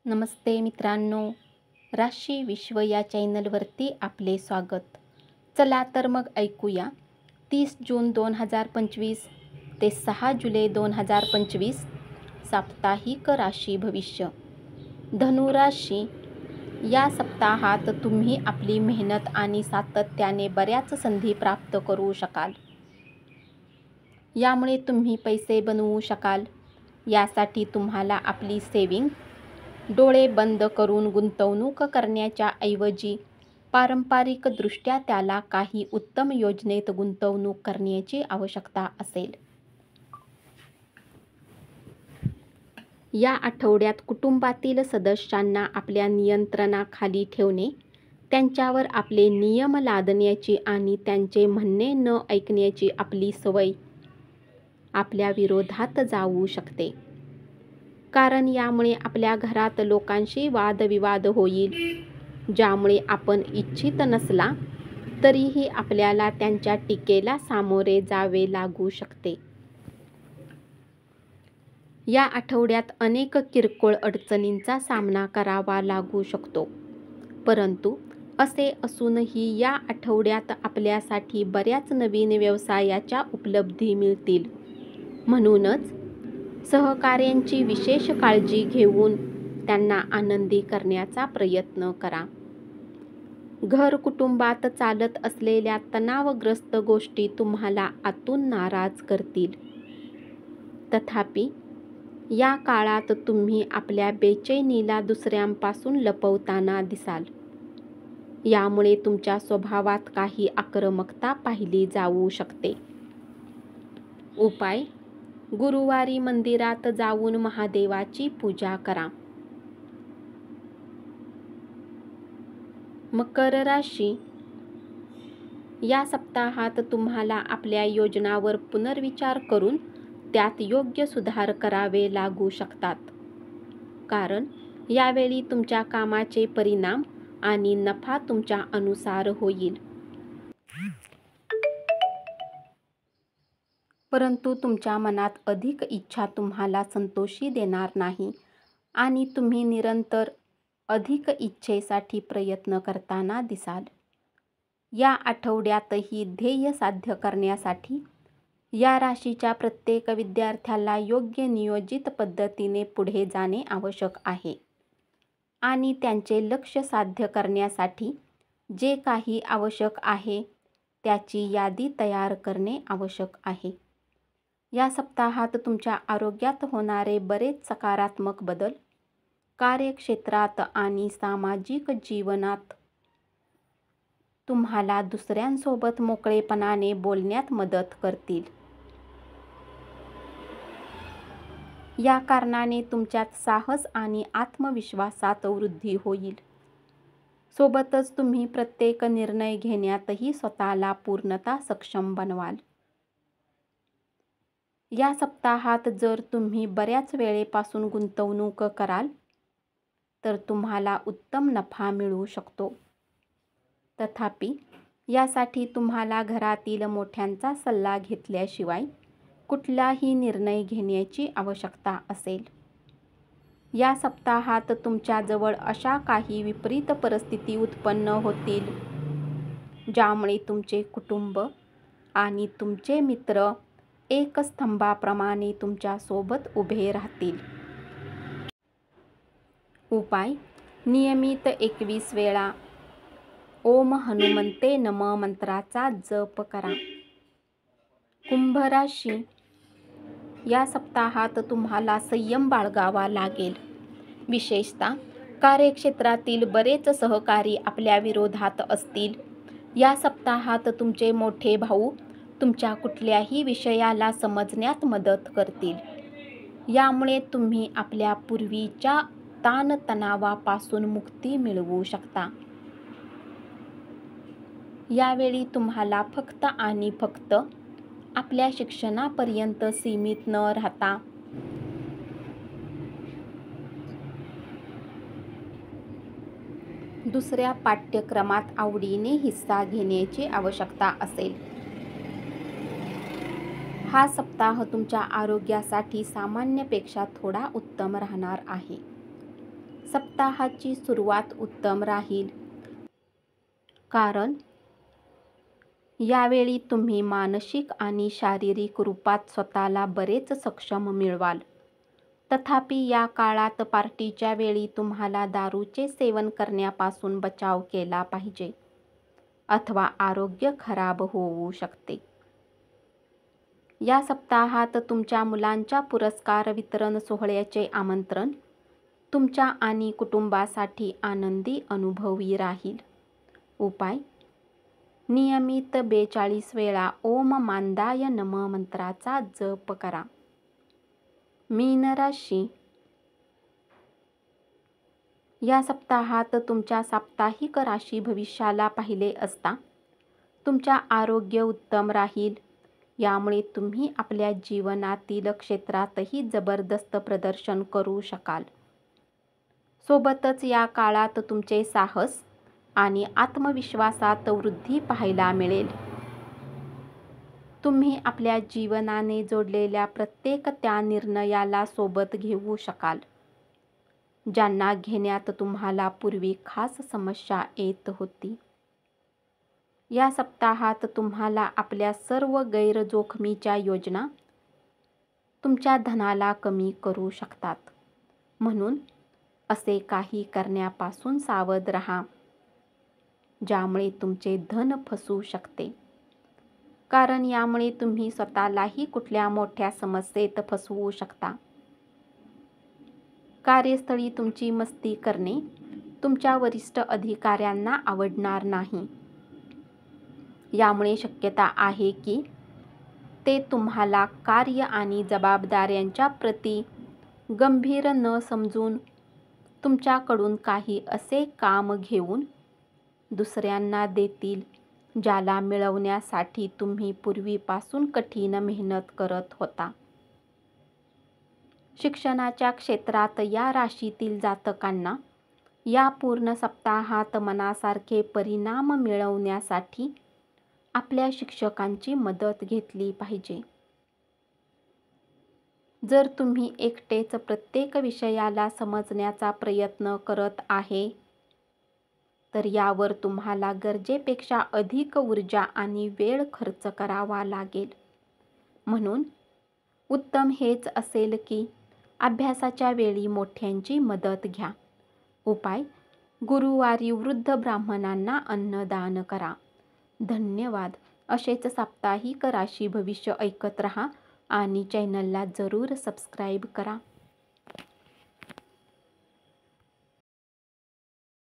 नमस्ते मित्रांनो, राशी विश्व या चॅनलवरती आपले स्वागत. चला तर मग ऐकूया 30 जून 2025 ते 6 जुलै 2025 साप्ताहिक राशी भविष्य. धनुराशी. या सप्ताहात तुम्ही आपली मेहनत आणि सातत्याने बऱ्याच संधी प्राप्त करू शकाल. यामुळे तुम्ही पैसे बनवू शकाल. यासाठी तुम्हाला आपली सेविंग डोळे बंद करून गुंतवणूक करण्याच्या ऐवजी पारंपरिकदृष्ट्या त्याला काही उत्तम योजनेत गुंतवणूक करण्याची आवश्यकता असेल. या आठवड्यात कुटुंबातील सदस्यांना आपल्या नियंत्रणाखाली ठेवणे, त्यांच्यावर आपले नियम लादण्याची आणि त्यांचे म्हणणे न ऐकण्याची आपली सवय आपल्या विरोधात जाऊ शकते. कारण यामुळे आपल्या घरात लोकांशी वादविवाद होईल, ज्यामुळे आपण इच्छित नसला तरीही आपल्याला त्यांच्या टीकेला सामोरे जावे लागू शकते. या आठवड्यात अनेक किरकोळ अडचणींचा सामना करावा लागू शकतो. परंतु असे असूनही या आठवड्यात आपल्यासाठी बऱ्याच नवीन व्यवसायाच्या उपलब्धी मिळतील. म्हणूनच सहकाऱ्यांची विशेष काळजी घेऊन त्यांना आनंदी करण्याचा प्रयत्न करा. घर कुटुंबात चालत असलेल्या तणावग्रस्त गोष्टी तुम्हाला आतून नाराज करतील. तथापि या काळात तुम्ही आपल्या बेचैनीला दुसऱ्यांपासून लपवताना दिसाल. यामुळे तुमच्या स्वभावात काही आक्रमकता पाहिली जाऊ शकते. उपाय: गुरुवारी मंदिरात जाऊन महादेवाची पूजा करा. मकर राशी. या सप्ताहात तुम्हाला आपल्या योजनांवर पुनर्विचार करून त्यात योग्य सुधार करावे लागू शकतात. कारण यावेळी तुमच्या कामाचे परिणाम आणि नफा तुमच्या अनुसार होईल. परंतु तुमच्या मनात अधिक इच्छा तुम्हाला संतोषी देणार नाही आणि तुम्ही निरंतर अधिक इच्छेसाठी प्रयत्न करताना दिसाल. या आठवड्यातही ध्येय साध्य करण्यासाठी या राशीच्या प्रत्येक विद्यार्थ्याला योग्य नियोजित पद्धतीने पुढे जाणे आवश्यक आहे आणि त्यांचे लक्ष्य साध्य करण्यासाठी जे काही आवश्यक आहे त्याची यादी तयार करणे आवश्यक आहे. या सप्ताहात तुमच्या आरोग्यात होणारे बरेच सकारात्मक बदल कार्यक्षेत्रात आणि सामाजिक जीवनात तुम्हाला दुसऱ्यांसोबत मोकळेपणाने बोलण्यात मदत करतील. या कारणाने तुमच्यात साहस आणि आत्मविश्वासात वृद्धी होईल. सोबतच तुम्ही प्रत्येक निर्णय घेण्यातही स्वतःला पूर्णतः सक्षम बनवाल. या सप्ताहात जर तुम्ही बऱ्याच वेळेपासून गुंतवणूक कराल तर तुम्हाला उत्तम नफा मिळू शकतो. तथापि यासाठी तुम्हाला घरातील मोठ्यांचा सल्ला घेतल्याशिवाय कुठलाही निर्णय घेण्याची आवश्यकता असेल. या सप्ताहात तुमच्याजवळ अशा काही विपरीत परिस्थिती उत्पन्न होतील ज्यामुळे तुमचे कुटुंब आणि तुमचे मित्र एक स्तंभाप्रमाणे तुमच्या सोबत उभे राहतील. उपाय: नियमित 21 वेळा ओम हनुमंते नमः मंत्राचा जप करा. कुंभ राशी. या सप्ताहात तुम्हाला संयम बाळगावा लागेल. विशेषतः कार्यक्षेत्रातील बरेच सहकारी आपल्या विरोधात असतील. या सप्ताहात तुमचे मोठे भाऊ तुमच्या कुठल्याही विषयाला समजण्यात मदत करतील. यामुळे तुम्ही आपल्या पूर्वीच्या ताणतणावापासून मुक्ती मिळवू शकता. यावेळी तुम्हाला फक्त आणि फक्त आपल्या शिक्षणापर्यंत सीमित न राहता दुसऱ्या पाठ्यक्रमात आवडीने हिस्सा घेण्याची आवश्यकता असेल. हा सप्ताह तुमच्या आरोग्यासाठी सामान्यपेक्षा थोडा उत्तम राहणार आहे. सप्ताहाची सुरुवात उत्तम राहील, कारण यावेळी तुम्ही मानसिक आणि शारीरिक रूपात स्वतःला बरेच सक्षम मिळवाल. तथापि या काळात पार्टीच्या वेळी तुम्हाला दारूचे सेवन करण्यापासून बचाव केला पाहिजे, अथवा आरोग्य खराब होऊ शकते. या सप्ताहात तुमच्या मुलांच्या पुरस्कार वितरण सोहळ्याचे आमंत्रण तुमच्या आणि कुटुंबासाठी आनंदी अनुभवी राहील. उपाय: नियमित 42 वेळा ओम मांदाय नमः मंत्राचा जप करा. मीन राशी. या सप्ताहात तुमच्या साप्ताहिक राशी भविष्याला पाहिले असता तुमच्या आरोग्य उत्तम राहील. यामुळे तुम्ही आपल्या जीवनातील क्षेत्रातही जबरदस्त प्रदर्शन करू शकाल. सोबतच या काळात तुमचे साहस आणि आत्मविश्वासात वृद्धी पाहायला मिळेल. तुम्ही आपल्या जीवनाने जोडलेल्या प्रत्येक त्या निर्णयाला सोबत घेऊ शकाल, ज्यांना घेण्यात तुम्हाला पूर्वी खास समस्या येत होती. या सप्ताहात तुम्हाला आपल्या सर्व गैरजोखमीच्या योजना तुमच्या धनाला कमी करू शकतात. म्हणून असे काही करण्यापासून सावध राहा, ज्यामुळे तुमचे धन फसू शकते, कारण यामुळे तुम्ही स्वतःलाही कुठल्या मोठ्या समस्येत फसवू शकता. कार्यस्थळी तुमची मस्ती करणे तुमच्या वरिष्ठ अधिकाऱ्यांना आवडणार नाही. यामुळे शक्यता आहे की ते तुम्हाला कार्य आणि जबाबदाऱ्यांच्या प्रती गंभीर न समजून तुमच्याकडून काही असे काम घेऊन दुसऱ्यांना देतील, ज्याला मिळवण्यासाठी तुम्ही पूर्वीपासून कठीण मेहनत करत होता. शिक्षणाच्या क्षेत्रात या राशीतील जातकांना या पूर्ण सप्ताहात मनासारखे परिणाम मिळवण्यासाठी आपल्या शिक्षकांची मदत घेतली पाहिजे. जर तुम्ही एकटेच प्रत्येक विषयाला समजण्याचा प्रयत्न करत आहे, तर यावर तुम्हाला गरजेपेक्षा अधिक ऊर्जा आणि वेळ खर्च करावा लागेल. म्हणून उत्तम हेच असेल की अभ्यासाच्या वेळी मोठ्यांची मदत घ्या. उपाय: गुरुवारी वृद्ध ब्राह्मणांना अन्नदान करा. धन्यवाद. असेच साप्ताहिक राशी भविष्य ऐकत रहा आणि चॅनलला जरूर सबस्क्राईब करा.